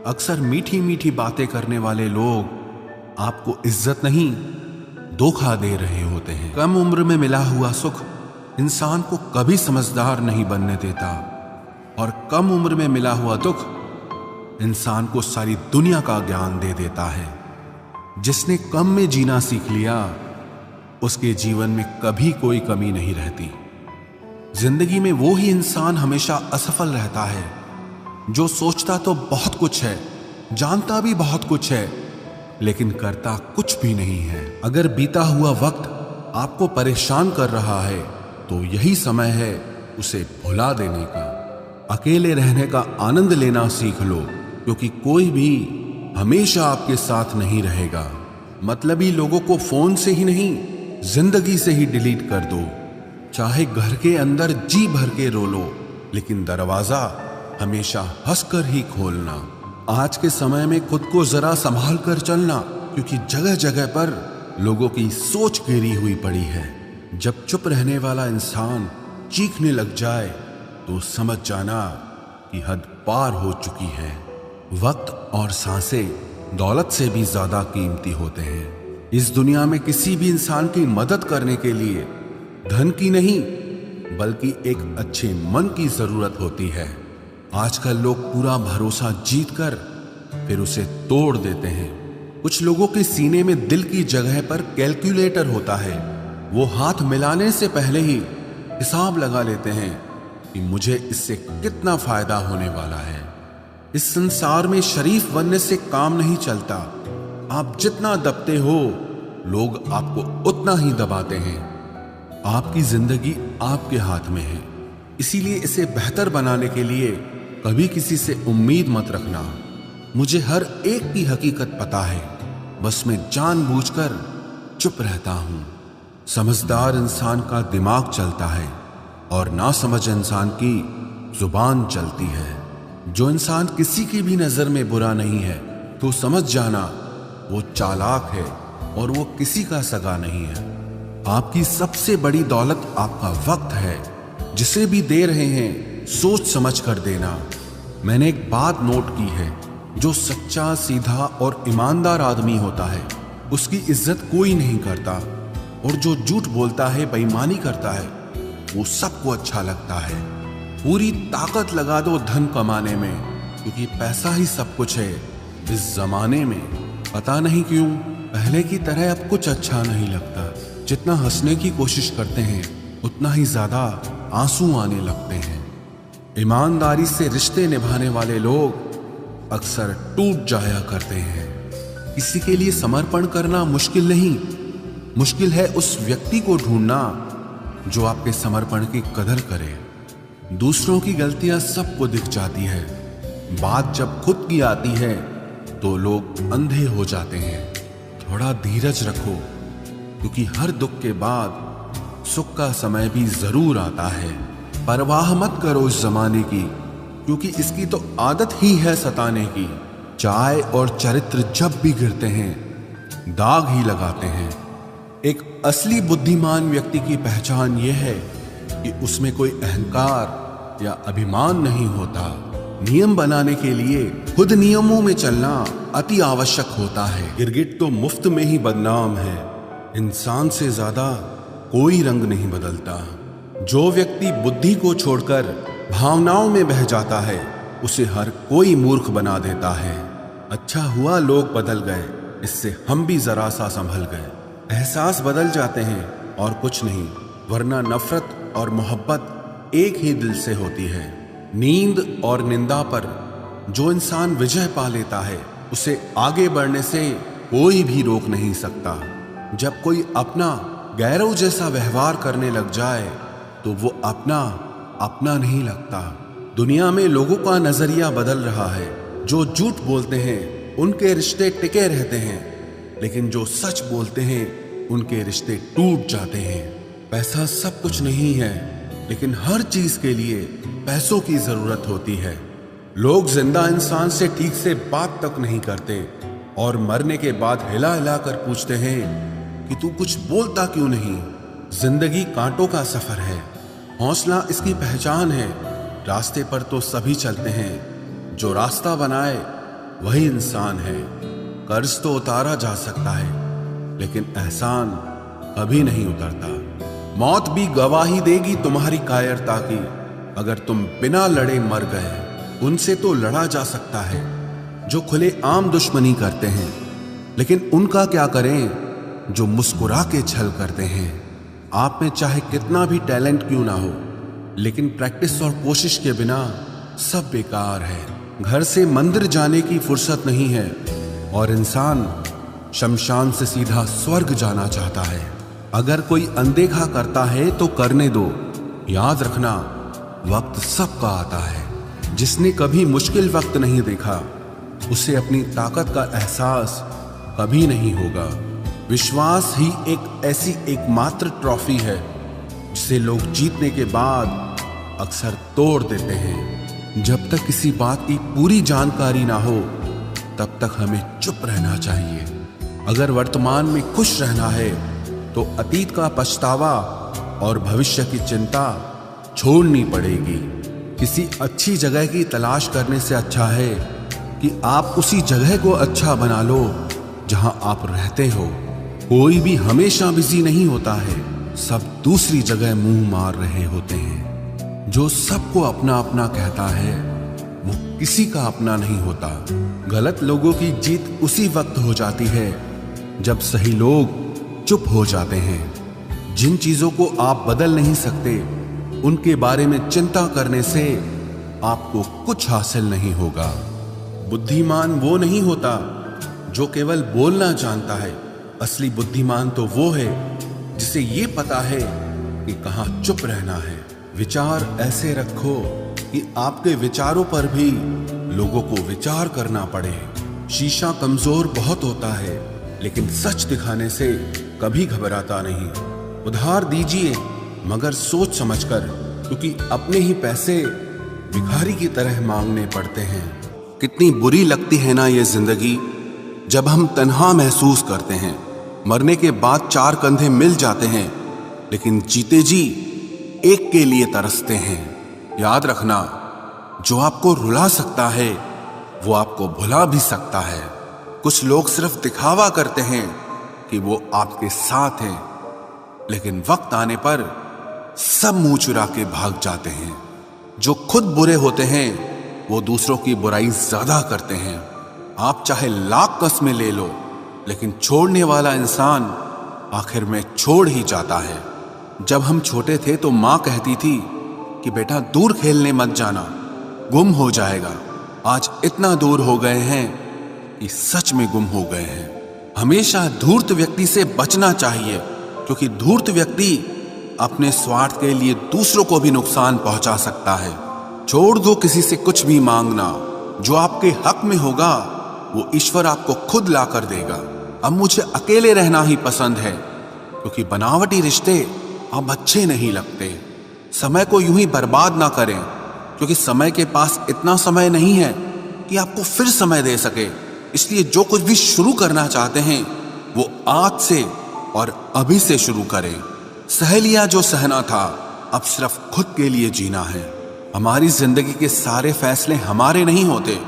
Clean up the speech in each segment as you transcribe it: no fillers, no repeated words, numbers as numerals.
अक्सर मीठी मीठी बातें करने वाले लोग आपको इज्जत नहीं, धोखा दे रहे होते हैं। कम उम्र में मिला हुआ सुख इंसान को कभी समझदार नहीं बनने देता, और कम उम्र में मिला हुआ दुख इंसान को सारी दुनिया का ज्ञान दे देता है। जिसने कम में जीना सीख लिया, उसके जीवन में कभी कोई कमी नहीं रहती। जिंदगी में वो ही इंसान हमेशा असफल रहता है जो सोचता तो बहुत कुछ है, जानता भी बहुत कुछ है, लेकिन करता कुछ भी नहीं है। अगर बीता हुआ वक्त आपको परेशान कर रहा है तो यही समय है उसे भुला देने का। अकेले रहने का आनंद लेना सीख लो, क्योंकि कोई भी हमेशा आपके साथ नहीं रहेगा। मतलबी लोगों को फोन से ही नहीं, जिंदगी से ही डिलीट कर दो। चाहे घर के अंदर जी भर के रो लो, लेकिन दरवाजा हमेशा हंसकर ही खोलना। आज के समय में खुद को जरा संभाल कर चलना, क्योंकि जगह जगह पर लोगों की सोच गिरी हुई पड़ी है। जब चुप रहने वाला इंसान चीखने लग जाए तो समझ जाना कि हद पार हो चुकी है। वक्त और सांसें दौलत से भी ज्यादा कीमती होते हैं। इस दुनिया में किसी भी इंसान की मदद करने के लिए धन की नहीं, बल्कि एक अच्छे मन की जरूरत होती है। आजकल लोग पूरा भरोसा जीतकर फिर उसे तोड़ देते हैं। कुछ लोगों के सीने में दिल की जगह पर कैलकुलेटर होता है। वो हाथ मिलाने से पहले ही हिसाब लगा लेते हैं कि मुझे इससे कितना फायदा होने वाला है। इस संसार में शरीफ बनने से काम नहीं चलता। आप जितना दबते हो, लोग आपको उतना ही दबाते हैं। आपकी जिंदगी आपके हाथ में है, इसीलिए इसे बेहतर बनाने के लिए कभी किसी से उम्मीद मत रखना। मुझे हर एक की हकीकत पता है, बस मैं जानबूझकर चुप रहता हूं। समझदार इंसान का दिमाग चलता है और नासमझ इंसान की जुबान चलती है। जो इंसान किसी की भी नजर में बुरा नहीं है तो समझ जाना वो चालाक है और वो किसी का सगा नहीं है। आपकी सबसे बड़ी दौलत आपका वक्त है। जिसे भी दे रहे हैं सोच समझ कर देना। मैंने एक बात नोट की है, जो सच्चा, सीधा और ईमानदार आदमी होता है उसकी इज्जत कोई नहीं करता, और जो झूठ बोलता है, बेईमानी करता है, वो सबको अच्छा लगता है। पूरी ताकत लगा दो धन कमाने में, क्योंकि पैसा ही सब कुछ है इस जमाने में। पता नहीं क्यों पहले की तरह अब कुछ अच्छा नहीं लगता। जितना हंसने की कोशिश करते हैं उतना ही ज्यादा आंसू आने लगते हैं। ईमानदारी से रिश्ते निभाने वाले लोग अक्सर टूट जाया करते हैं। किसी के लिए समर्पण करना मुश्किल नहीं, मुश्किल है उस व्यक्ति को ढूंढना जो आपके समर्पण की कदर करे। दूसरों की गलतियां सबको दिख जाती है, बात जब खुद की आती है तो लोग अंधे हो जाते हैं। थोड़ा धीरज रखो, क्योंकि हर दुख के बाद सुख का समय भी जरूर आता है। परवाह मत करो इस जमाने की, क्योंकि इसकी तो आदत ही है सताने की। चाय और चरित्र जब भी गिरते हैं दाग ही लगाते हैं। एक असली बुद्धिमान व्यक्ति की पहचान यह है कि उसमें कोई अहंकार या अभिमान नहीं होता। नियम बनाने के लिए खुद नियमों में चलना अति आवश्यक होता है। गिरगिट तो मुफ्त में ही बदनाम है। इंसान से ज्यादा कोई रंग नहीं बदलता। जो व्यक्ति बुद्धि को छोड़कर भावनाओं में बह जाता है, उसे हर कोई मूर्ख बना देता है। अच्छा हुआ लोग बदल गए, इससे हम भी जरा सा संभल गए। एहसास बदल जाते हैं और कुछ नहीं, वरना नफरत और मोहब्बत एक ही दिल से होती है। नींद और निंदा पर जो इंसान विजय पा लेता है, उसे आगे बढ़ने से कोई भी रोक नहीं सकता। जब कोई अपना गैरों जैसा व्यवहार करने लग जाए तो वो अपना नहीं लगता। दुनिया में लोगों का नजरिया बदल रहा है। जो झूठ बोलते हैं उनके रिश्ते टिके रहते हैं, लेकिन जो सच बोलते हैं उनके रिश्ते टूट जाते हैं। पैसा सब कुछ नहीं है, लेकिन हर चीज के लिए पैसों की जरूरत होती है। लोग जिंदा इंसान से ठीक से बात तक नहीं करते और मरने के बाद हिला हिला कर पूछते हैं कि तू कुछ बोलता क्यों नहीं। जिंदगी कांटों का सफर है, हौसला इसकी पहचान है। रास्ते पर तो सभी चलते हैं, जो रास्ता बनाए वही इंसान है। कर्ज तो उतारा जा सकता है, लेकिन एहसान कभी नहीं उतरता। मौत भी गवाही देगी तुम्हारी कायरता की। अगर तुम बिना लड़े मर गए, उनसे तो लड़ा जा सकता है जो खुले आम दुश्मनी करते हैं, लेकिन उनका क्या करें जो मुस्कुरा के छल करते हैं। आप में चाहे कितना भी टैलेंट क्यों ना हो, लेकिन प्रैक्टिस और कोशिश के बिना सब बेकार है। घर से मंदिर जाने की फुर्सत नहीं है और इंसान शमशान से सीधा स्वर्ग जाना चाहता है। अगर कोई अनदेखा करता है तो करने दो। याद रखना, वक्त सबका आता है। जिसने कभी मुश्किल वक्त नहीं देखा, उसे अपनी ताकत का एहसास कभी नहीं होगा। विश्वास ही एक ऐसी एकमात्र ट्रॉफी है जिसे लोग जीतने के बाद अक्सर तोड़ देते हैं। जब तक किसी बात की पूरी जानकारी ना हो, तब तक हमें चुप रहना चाहिए। अगर वर्तमान में खुश रहना है तो अतीत का पछतावा और भविष्य की चिंता छोड़नी पड़ेगी। किसी अच्छी जगह की तलाश करने से अच्छा है कि आप उसी जगह को अच्छा बना लो जहां आप रहते हो। कोई भी हमेशा बिजी नहीं होता है, सब दूसरी जगह मुंह मार रहे होते हैं। जो सबको अपना अपना कहता है, वो किसी का अपना नहीं होता। गलत लोगों की जीत उसी वक्त हो जाती है जब सही लोग चुप हो जाते हैं। जिन चीजों को आप बदल नहीं सकते, उनके बारे में चिंता करने से आपको कुछ हासिल नहीं होगा। बुद्धिमान वो नहीं होता जो केवल बोलना जानता है। असली बुद्धिमान तो वो है जिसे ये पता है कि कहाँ चुप रहना है। विचार ऐसे रखो कि आपके विचारों पर भी लोगों को विचार करना पड़े। शीशा कमजोर बहुत होता है, लेकिन सच दिखाने से कभी घबराता नहीं। उधार दीजिए, मगर सोच समझकर, क्योंकि अपने ही पैसे भिखारी की तरह मांगने पड़ते हैं। कितनी बुरी लगती है ना ये जिंदगी, जब हम तन्हा महसूस करते हैं। मरने के बाद चार कंधे मिल जाते हैं, लेकिन जीते जी एक के लिए तरसते हैं। याद रखना, जो आपको रुला सकता है वो आपको भुला भी सकता है। कुछ लोग सिर्फ दिखावा करते हैं कि वो आपके साथ हैं, लेकिन वक्त आने पर सब मुंह चुरा के भाग जाते हैं। जो खुद बुरे होते हैं वो दूसरों की बुराई ज्यादा करते हैं। आप चाहे लाख कस्में ले लो, लेकिन छोड़ने वाला इंसान आखिर में छोड़ ही जाता है। जब हम छोटे थे तो माँ कहती थी कि बेटा दूर खेलने मत जाना, गुम हो जाएगा। आज इतना दूर हो गए हैं कि सच में गुम हो गए हैं। हमेशा धूर्त व्यक्ति से बचना चाहिए, क्योंकि धूर्त व्यक्ति अपने स्वार्थ के लिए दूसरों को भी नुकसान पहुंचा सकता है। छोड़ दो किसी से कुछ भी मांगना। जो आपके हक में होगा वो ईश्वर आपको खुद ला कर देगा। अब मुझे अकेले रहना ही पसंद है, क्योंकि बनावटी रिश्ते अब अच्छे नहीं लगते। समय को यूं ही बर्बाद ना करें, क्योंकि समय के पास इतना समय नहीं है कि आपको फिर समय दे सके। इसलिए जो कुछ भी शुरू करना चाहते हैं वो आज से और अभी से शुरू करें। सह लिया जो सहना था, अब सिर्फ खुद के लिए जीना है। हमारी जिंदगी के सारे फैसले हमारे नहीं होते,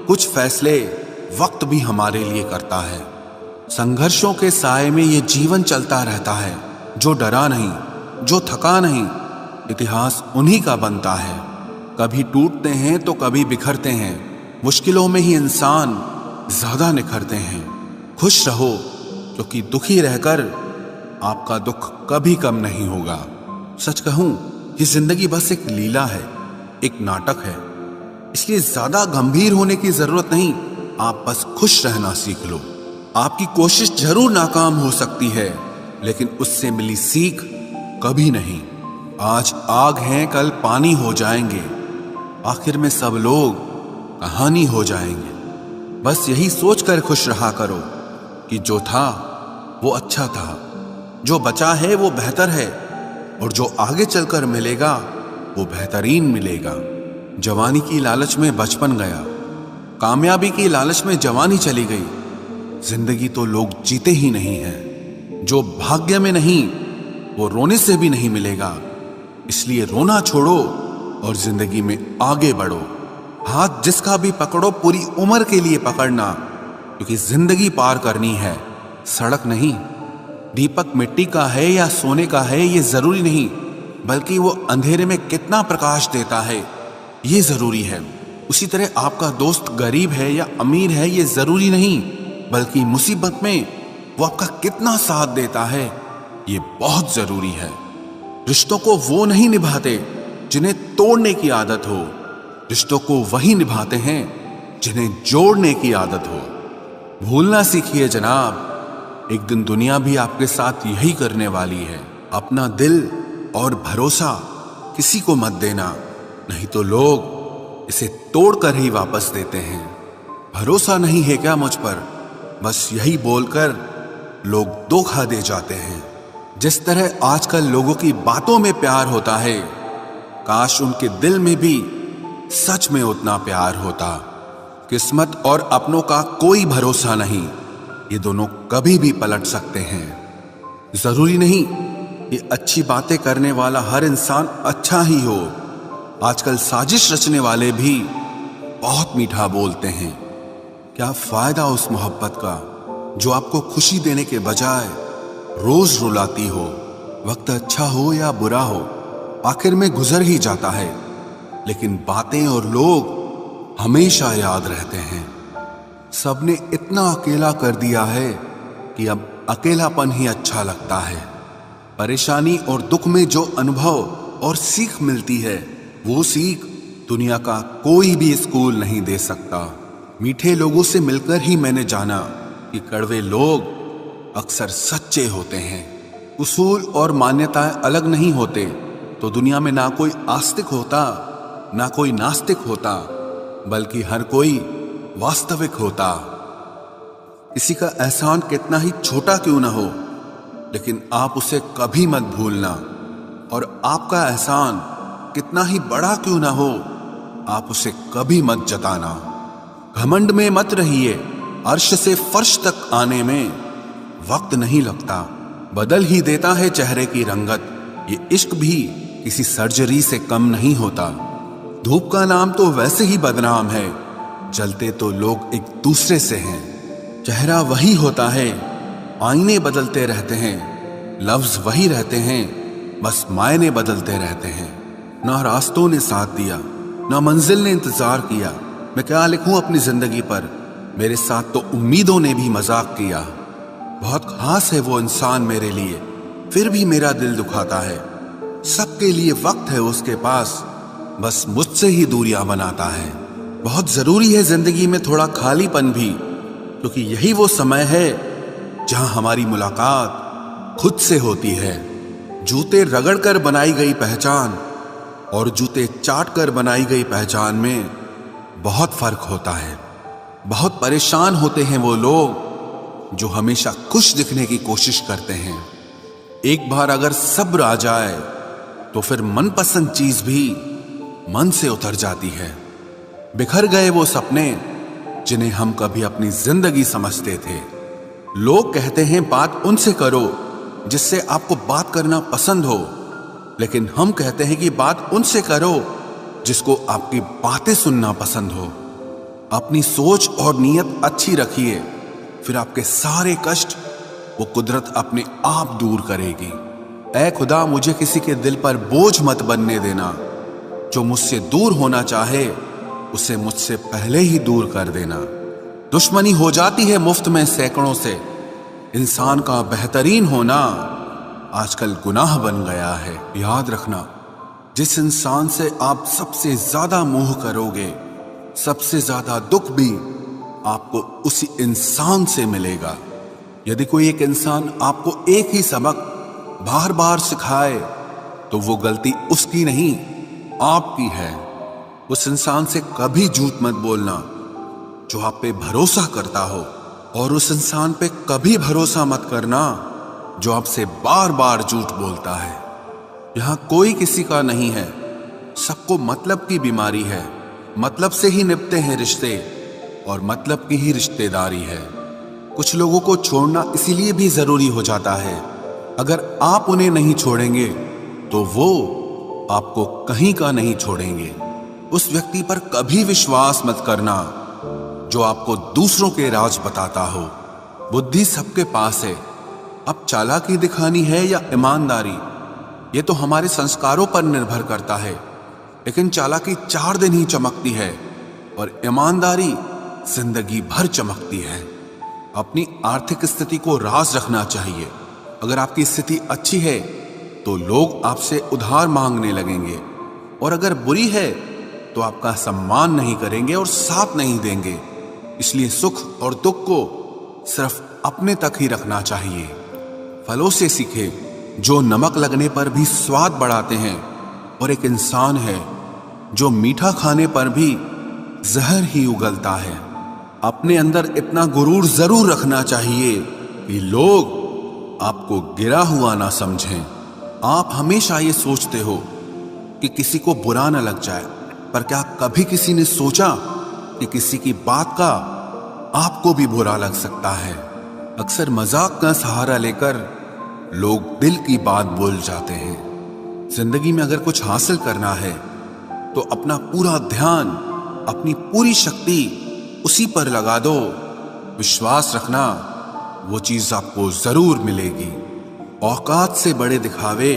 कुछ फैसले वक्त भी हमारे लिए करता है। संघर्षों के साए में ये जीवन चलता रहता है। जो डरा नहीं, जो थका नहीं, इतिहास उन्हीं का बनता है। कभी टूटते हैं तो कभी बिखरते हैं। मुश्किलों में ही इंसान ज्यादा निखरते हैं। खुश रहो, क्योंकि दुखी रहकर आपका दुख कभी कम नहीं होगा। सच कहूं, ये जिंदगी बस एक लीला है, एक नाटक है। इसलिए ज्यादा गंभीर होने की जरूरत नहीं, आप बस खुश रहना सीख लो। आपकी कोशिश जरूर नाकाम हो सकती है, लेकिन उससे मिली सीख कभी नहीं। आज आग हैं, कल पानी हो जाएंगे, आखिर में सब लोग कहानी हो जाएंगे। बस यही सोचकर खुश रहा करो कि जो था वो अच्छा था, जो बचा है वो बेहतर है, और जो आगे चलकर मिलेगा वो बेहतरीन मिलेगा। जवानी की लालच में बचपन गया, कामयाबी की लालच में जवानी चली गई। जिंदगी तो लोग जीते ही नहीं हैं। जो भाग्य में नहीं वो रोने से भी नहीं मिलेगा। इसलिए रोना छोड़ो और जिंदगी में आगे बढ़ो। हाथ जिसका भी पकड़ो पूरी उम्र के लिए पकड़ना, क्योंकि जिंदगी पार करनी है, सड़क नहीं। दीपक मिट्टी का है या सोने का है ये जरूरी नहीं, बल्कि वो अंधेरे में कितना प्रकाश देता है ये जरूरी है। उसी तरह आपका दोस्त गरीब है या अमीर है ये जरूरी नहीं, बल्कि मुसीबत में वो आपका कितना साथ देता है ये बहुत जरूरी है। रिश्तों को वो नहीं निभाते जिन्हें तोड़ने की आदत हो, रिश्तों को वही निभाते हैं जिन्हें जोड़ने की आदत हो। भूलना सीखिए जनाब, एक दिन दुनिया भी आपके साथ यही करने वाली है। अपना दिल और भरोसा किसी को मत देना, नहीं तो लोग इसे तोड़कर ही वापस देते हैं। भरोसा नहीं है क्या मुझ पर, बस यही बोलकर लोग धोखा दे जाते हैं। जिस तरह आजकल लोगों की बातों में प्यार होता है, काश उनके दिल में भी सच में उतना प्यार होता। किस्मत और अपनों का कोई भरोसा नहीं, ये दोनों कभी भी पलट सकते हैं। जरूरी नहीं कि अच्छी बातें करने वाला हर इंसान अच्छा ही हो। आजकल साजिश रचने वाले भी बहुत मीठा बोलते हैं। क्या फायदा उस मोहब्बत का जो आपको खुशी देने के बजाय रोज रुलाती हो। वक्त अच्छा हो या बुरा हो, आखिर में गुजर ही जाता है, लेकिन बातें और लोग हमेशा याद रहते हैं। सबने इतना अकेला कर दिया है कि अब अकेलापन ही अच्छा लगता है। परेशानी और दुख में जो अनुभव और सीख मिलती है, वो सीख दुनिया का कोई भी स्कूल नहीं दे सकता। मीठे लोगों से मिलकर ही मैंने जाना कि कड़वे लोग अक्सर सच्चे होते हैं। उसूल और मान्यताएं अलग नहीं होते तो दुनिया में ना कोई आस्तिक होता ना कोई नास्तिक होता, बल्कि हर कोई वास्तविक होता। किसी का एहसान कितना ही छोटा क्यों ना हो, लेकिन आप उसे कभी मत भूलना। और आपका एहसान कितना ही बड़ा क्यों ना हो, आप उसे कभी मत जताना। घमंड में मत रहिए, अर्श से फर्श तक आने में वक्त नहीं लगता, बदल ही देता है चेहरे की रंगत। ये इश्क भी किसी सर्जरी से कम नहीं होता। धूप का नाम तो वैसे ही बदनाम है, जलते तो लोग एक दूसरे से हैं। चेहरा वही होता है, आईने बदलते रहते हैं, लफ्ज वही रहते हैं, बस मायने बदलते रहते हैं। ना रास्तों ने साथ दिया, ना मंजिल ने इंतजार किया। मैं क्या लिखूं अपनी जिंदगी पर, मेरे साथ तो उम्मीदों ने भी मजाक किया। बहुत खास है वो इंसान मेरे लिए, फिर भी मेरा दिल दुखाता है। सबके लिए वक्त है उसके पास, बस मुझसे ही दूरियां बनाता है। बहुत जरूरी है जिंदगी में थोड़ा खालीपन भी, क्योंकि यही वो समय है जहां हमारी मुलाकात खुद से होती है। जूते रगड़ कर बनाई गई पहचान और जूते चाट कर बनाई गई पहचान में बहुत फर्क होता है। बहुत परेशान होते हैं वो लोग जो हमेशा खुश दिखने की कोशिश करते हैं। एक बार अगर सब्र आ जाए तो फिर मनपसंद चीज भी मन से उतर जाती है। बिखर गए वो सपने जिन्हें हम कभी अपनी जिंदगी समझते थे। लोग कहते हैं बात उनसे करो जिससे आपको बात करना पसंद हो, लेकिन हम कहते हैं कि बात उनसे करो जिसको आपकी बातें सुनना पसंद हो। अपनी सोच और नीयत अच्छी रखिए, फिर आपके सारे कष्ट वो कुदरत अपने आप दूर करेगी। ऐ खुदा, मुझे किसी के दिल पर बोझ मत बनने देना। जो मुझसे दूर होना चाहे उसे मुझसे पहले ही दूर कर देना। दुश्मनी हो जाती है मुफ्त में सैकड़ों से, इंसान का बेहतरीन होना आजकल गुनाह बन गया है। याद रखना, जिस इंसान से आप सबसे ज्यादा मोह करोगे, सबसे ज्यादा दुख भी आपको उसी इंसान से मिलेगा। यदि कोई एक इंसान आपको एक ही सबक बार बार सिखाए तो वो गलती उसकी नहीं आपकी है। उस इंसान से कभी झूठ मत बोलना जो आप पे भरोसा करता हो, और उस इंसान पे कभी भरोसा मत करना जो आपसे बार बार झूठ बोलता है। यहां कोई किसी का नहीं है, सबको मतलब की बीमारी है। मतलब से ही निभते हैं रिश्ते और मतलब की ही रिश्तेदारी है। कुछ लोगों को छोड़ना इसीलिए भी जरूरी हो जाता है, अगर आप उन्हें नहीं छोड़ेंगे तो वो आपको कहीं का नहीं छोड़ेंगे। उस व्यक्ति पर कभी विश्वास मत करना जो आपको दूसरों के राज बताता हो। बुद्धि सबके पास है, अब चालाकी दिखानी है या ईमानदारी, ये तो हमारे संस्कारों पर निर्भर करता है। लेकिन चालाकी 4 दिन ही चमकती है और ईमानदारी जिंदगी भर चमकती है। अपनी आर्थिक स्थिति को राज रखना चाहिए। अगर आपकी स्थिति अच्छी है तो लोग आपसे उधार मांगने लगेंगे, और अगर बुरी है तो आपका सम्मान नहीं करेंगे और साथ नहीं देंगे। इसलिए सुख और दुख को सिर्फ अपने तक ही रखना चाहिए। फलों से सीखे जो नमक लगने पर भी स्वाद बढ़ाते हैं, और एक इंसान है जो मीठा खाने पर भी जहर ही उगलता है। अपने अंदर इतना गुरूर जरूर रखना चाहिए कि लोग आपको गिरा हुआ ना समझें। आप हमेशा ये सोचते हो कि किसी को बुरा ना लग जाए, पर क्या कभी किसी ने सोचा कि किसी की बात का आपको भी बुरा लग सकता है? अक्सर मजाक का सहारा लेकर लोग दिल की बात बोल जाते हैं। जिंदगी में अगर कुछ हासिल करना है तो अपना पूरा ध्यान, अपनी पूरी शक्ति उसी पर लगा दो। विश्वास रखना, वो चीज आपको जरूर मिलेगी। औकात से बड़े दिखावे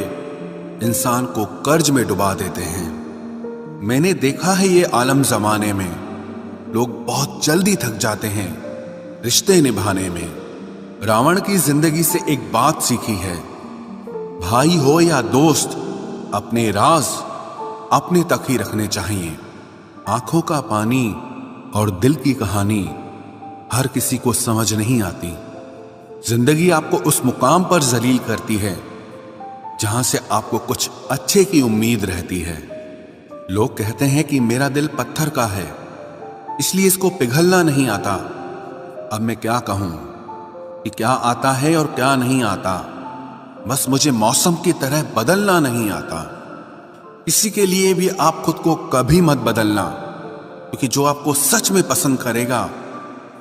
इंसान को कर्ज में डुबा देते हैं। मैंने देखा है ये आलम जमाने में लोग बहुत जल्दी थक जाते हैं रिश्ते निभाने में। रावण की जिंदगी से एक बात सीखी है, भाई हो या दोस्त, अपने राज अपने तक ही रखने चाहिए। आंखों का पानी और दिल की कहानी हर किसी को समझ नहीं आती। जिंदगी आपको उस मुकाम पर जलील करती है जहां से आपको कुछ अच्छे की उम्मीद रहती है। लोग कहते हैं कि मेरा दिल पत्थर का है, इसलिए इसको पिघलना नहीं आता। अब मैं क्या कहूं कि क्या आता है और क्या नहीं आता। बस मुझे मौसम की तरह बदलना नहीं आता। इसी के लिए भी आप खुद को कभी मत बदलना, क्योंकि जो आपको सच में पसंद करेगा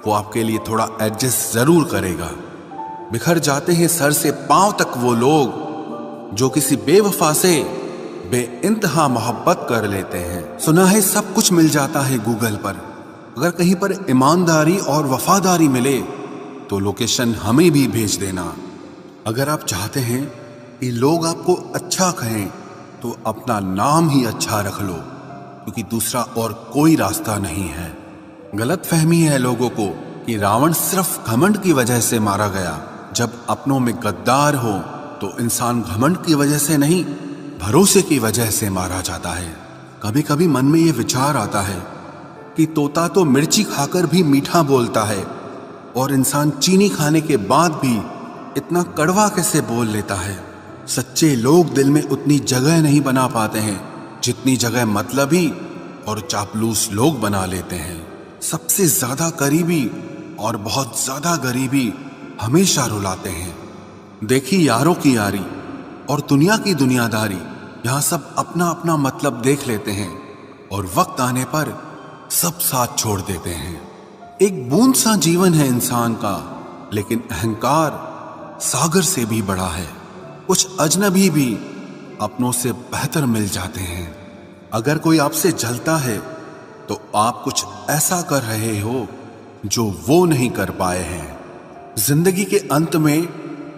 वो आपके लिए थोड़ा एडजस्ट जरूर करेगा। बिखर जाते हैं सर से पांव तक वो लोग जो किसी बेवफा से बेइंतहा मोहब्बत कर लेते हैं। सुना है सब कुछ मिल जाता है गूगल पर। अगर कहीं पर ईमानदारी और वफादारी मिले तो लोकेशन हमें भी भेज देना। अगर आप चाहते हैं कि लोग आपको अच्छा कहें तो अपना नाम ही अच्छा रख लो, क्योंकि दूसरा और कोई रास्ता नहीं है। गलत फहमी है लोगों को कि रावण सिर्फ घमंड की वजह से मारा गया। जब अपनों में गद्दार हो तो इंसान घमंड की वजह से नहीं, भरोसे की वजह से मारा जाता है। कभी कभी मन में ये विचार आता है कि तोता तो मिर्ची खाकर भी मीठा बोलता है, और इंसान चीनी खाने के बाद भी इतना कड़वा कैसे बोल लेता है। सच्चे लोग दिल में उतनी जगह नहीं बना पाते हैं जितनी जगह मतलबी और चापलूस लोग बना लेते हैं। सबसे ज्यादा करीबी और बहुत ज्यादा गरीबी हमेशा रुलाते हैं। देखी यारों की यारी और दुनिया की दुनियादारी, यहां सब अपना अपना मतलब देख लेते हैं और वक्त आने पर सब साथ छोड़ देते हैं। एक बूंद सा जीवन है इंसान का, लेकिन अहंकार सागर से भी बड़ा है। कुछ अजनबी भी अपनों से बेहतर मिल जाते हैं। अगर कोई आपसे जलता है तो आप कुछ ऐसा कर रहे हो जो वो नहीं कर पाए हैं। जिंदगी के अंत में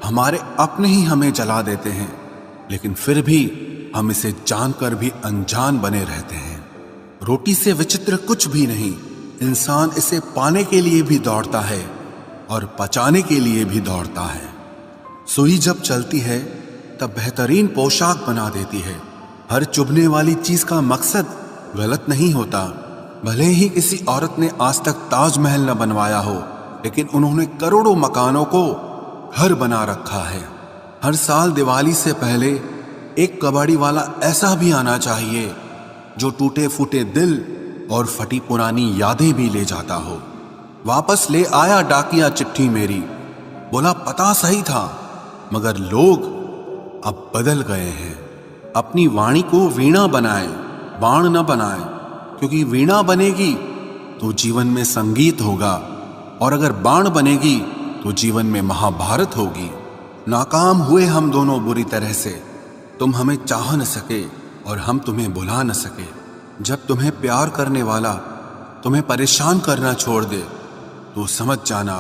हमारे अपने ही हमें जला देते हैं, लेकिन फिर भी हम इसे जानकर भी अनजान बने रहते हैं। रोटी से विचित्र कुछ भी नहीं। इंसान इसे पाने के लिए भी दौड़ता है और पचाने के लिए भी दौड़ता है। सुई जब चलती है तब बेहतरीन पोशाक बना देती है। हर चुभने वाली चीज का मकसद गलत नहीं होता। भले ही किसी औरत ने आज तक ताजमहल न बनवाया हो, लेकिन उन्होंने करोड़ों मकानों को घर बना रखा है। हर साल दिवाली से पहले एक कबाड़ी वाला ऐसा भी आना चाहिए जो टूटे फूटे दिल और फटी पुरानी यादें भी ले जाता हो। वापस ले आया डाकिया चिट्ठी मेरी, बोला पता सही था मगर लोग अब बदल गए हैं। अपनी वाणी को वीणा बनाएं, बाण न बनाएं, क्योंकि वीणा बनेगी तो जीवन में संगीत होगा, और अगर बाण बनेगी तो जीवन में महाभारत होगी। नाकाम हुए हम दोनों बुरी तरह से। तुम हमें चाह न सके और हम तुम्हें बुला न सके। जब तुम्हें प्यार करने वाला तुम्हें परेशान करना छोड़ दे तो समझ जाना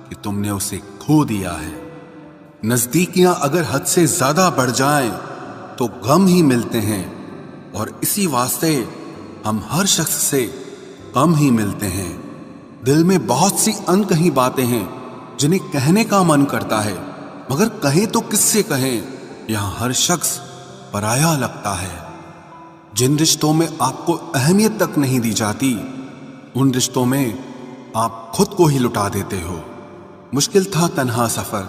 कि तुमने उसे खो दिया है। नजदीकियां अगर हद से ज्यादा बढ़ जाएं तो गम ही मिलते हैं, और इसी वास्ते हम हर शख्स से कम ही मिलते हैं। दिल में बहुत सी अनकही बातें हैं जिन्हें कहने का मन करता है, मगर कहें तो किससे कहें, यहां हर शख्स पराया लगता है। जिन रिश्तों में आपको अहमियत तक नहीं दी जाती, उन रिश्तों में आप खुद को ही लुटा देते हो। मुश्किल था तन्हा सफर,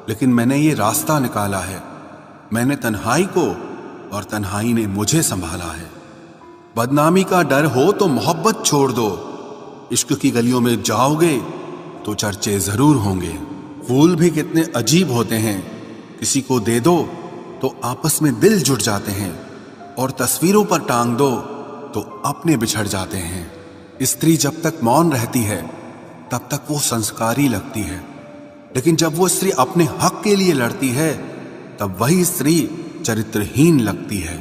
लेकिन मैंने ये रास्ता निकाला है। मैंने तन्हाई को और तन्हाई ने मुझे संभाला है। बदनामी का डर हो तो मोहब्बत छोड़ दो। इश्क की गलियों में जाओगे तो चर्चे जरूर होंगे। फूल भी कितने अजीब होते हैं, किसी को दे दो तो आपस में दिल जुड़ जाते हैं, और तस्वीरों पर टांग दो तो अपने बिछड़ जाते हैं। स्त्री जब तक मौन रहती है तब तक वो संस्कारी लगती है, लेकिन जब वो स्त्री अपने हक के लिए लड़ती है तब वही स्त्री चरित्रहीन लगती है।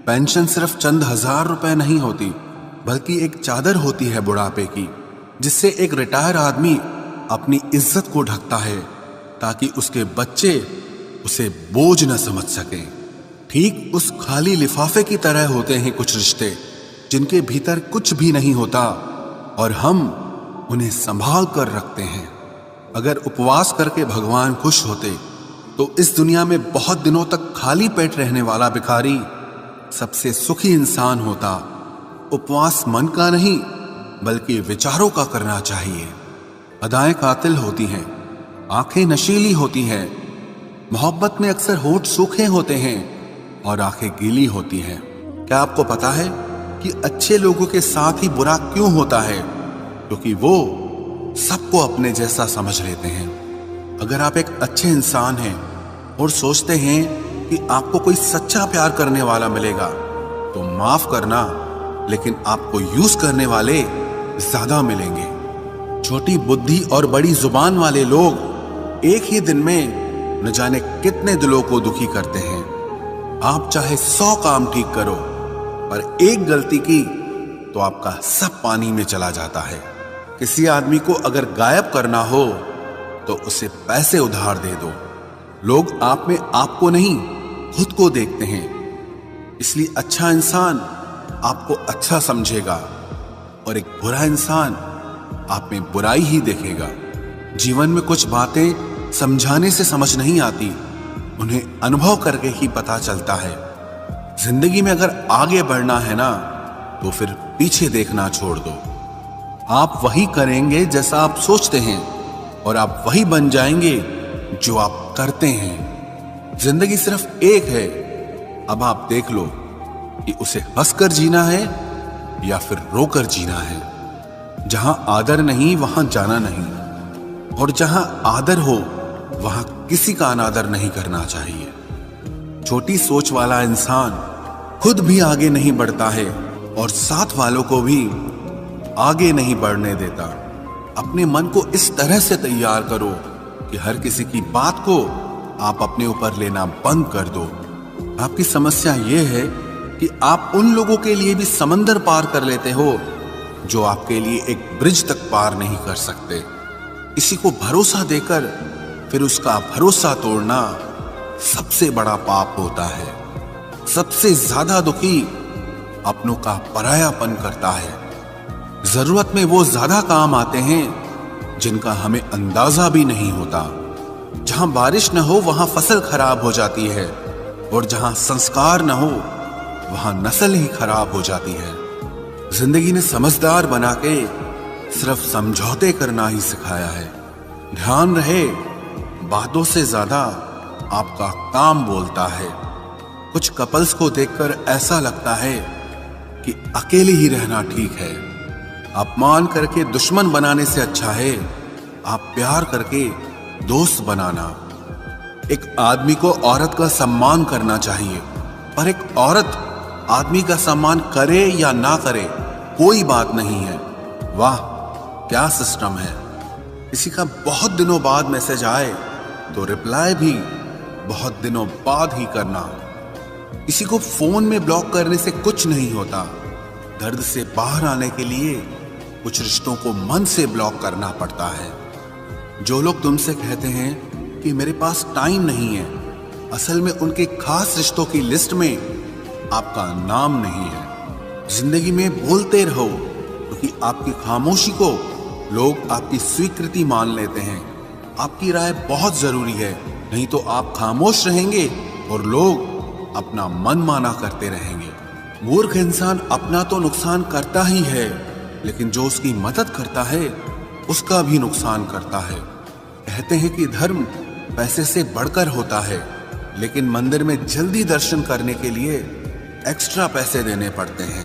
पेंशन सिर्फ चंद हजार रुपए नहीं होती, बल्कि एक चादर होती है बुढ़ापे की, जिससे एक रिटायर आदमी अपनी इज्जत को ढकता है ताकि उसके बच्चे उसे बोझ न समझ सकें। ठीक उस खाली लिफाफे की तरह होते हैं कुछ रिश्ते जिनके भीतर कुछ भी नहीं होता और हम उन्हें संभाल कर रखते हैं। अगर उपवास करके भगवान खुश होते तो इस दुनिया में बहुत दिनों तक खाली पेट रहने वाला भिखारी सबसे सुखी इंसान होता। उपवास मन का नहीं बल्कि विचारों का करना चाहिए। अदाएं कातिल होती हैं, आंखें नशीली होती हैं। मोहब्बत में अक्सर होठ सूखे होते हैं और आंखें गीली होती हैं। क्या आपको पता है कि अच्छे लोगों के साथ ही बुरा क्यों होता है? क्योंकि वो सबको अपने जैसा समझ लेते हैं। अगर आप एक अच्छे इंसान हैं और सोचते हैं कि आपको कोई सच्चा प्यार करने वाला मिलेगा तो माफ करना, लेकिन आपको यूज करने वाले ज्यादा मिलेंगे। छोटी बुद्धि और बड़ी जुबान वाले लोग एक ही दिन में न जाने कितने दिलों को दुखी करते हैं। आप चाहे 100 काम ठीक करो, पर एक गलती की तो आपका सब पानी में चला जाता है। किसी आदमी को अगर गायब करना हो तो उसे पैसे उधार दे दो। लोग आप में आपको नहीं खुद को देखते हैं, इसलिए अच्छा इंसान आपको अच्छा समझेगा और एक बुरा इंसान आप में बुराई ही देखेगा। जीवन में कुछ बातें समझाने से समझ नहीं आती, उन्हें अनुभव करके ही पता चलता है। जिंदगी में अगर आगे बढ़ना है ना तो फिर पीछे देखना छोड़ दो। आप वही करेंगे जैसा आप सोचते हैं और आप वही बन जाएंगे जो आप करते हैं। जिंदगी सिर्फ एक है, अब आप देख लो कि उसे हंसकर जीना है या फिर रोकर जीना है। जहां आदर नहीं वहां जाना नहीं, और जहां आदर हो वहां किसी का अनादर नहीं करना चाहिए। छोटी सोच वाला इंसान खुद भी आगे नहीं बढ़ता है और साथ वालों को भी आगे नहीं बढ़ने देता। अपने मन को इस तरह से तैयार करो कि हर किसी की बात को आप अपने ऊपर लेना बंद कर दो। आपकी समस्या यह है कि आप उन लोगों के लिए भी समंदर पार कर लेते हो जो आपके लिए एक ब्रिज तक पार नहीं कर सकते। किसी को भरोसा देकर फिर उसका भरोसा तोड़ना सबसे बड़ा पाप होता है। सबसे ज्यादा दुखी अपनों का परायापन करता है। जरूरत में वो ज्यादा काम आते हैं जिनका हमें अंदाजा भी नहीं होता। जहां बारिश न हो वहां फसल खराब हो जाती है, और जहां संस्कार न हो वहां नस्ल ही खराब हो जाती है। जिंदगी ने समझदार बना के सिर्फ समझौते करना ही सिखाया है। ध्यान रहे, बातों से ज्यादा आपका काम बोलता है। कुछ कपल्स को देखकर ऐसा लगता है कि अकेले ही रहना ठीक है। अपमान करके दुश्मन बनाने से अच्छा है आप प्यार करके दोस्त बनाना। एक आदमी को औरत का सम्मान करना चाहिए, पर एक औरत आदमी का सम्मान करे या ना करे कोई बात नहीं है। वाह क्या सिस्टम है। किसी का बहुत दिनों बाद मैसेज आए तो रिप्लाई भी बहुत दिनों बाद ही करना। किसी को फोन में ब्लॉक करने से कुछ नहीं होता, दर्द से बाहर आने के लिए कुछ रिश्तों को मन से ब्लॉक करना पड़ता है। जो लोग तुमसे कहते हैं कि मेरे पास टाइम नहीं है, असल में उनके खास रिश्तों की लिस्ट में आपका नाम नहीं है। जिंदगी में बोलते रहो, क्योंकि आपकी खामोशी को लोग आपकी स्वीकृति मान लेते हैं। आपकी राय बहुत जरूरी है, नहीं तो आप खामोश रहेंगे और लोग अपना मन माना करते रहेंगे। मूर्ख इंसान अपना तो नुकसान करता ही है, लेकिन जो उसकी मदद करता है उसका भी नुकसान करता है। कहते हैं कि धर्म पैसे से बढ़कर होता है, लेकिन मंदिर में जल्दी दर्शन करने के लिए एक्स्ट्रा पैसे देने पड़ते हैं।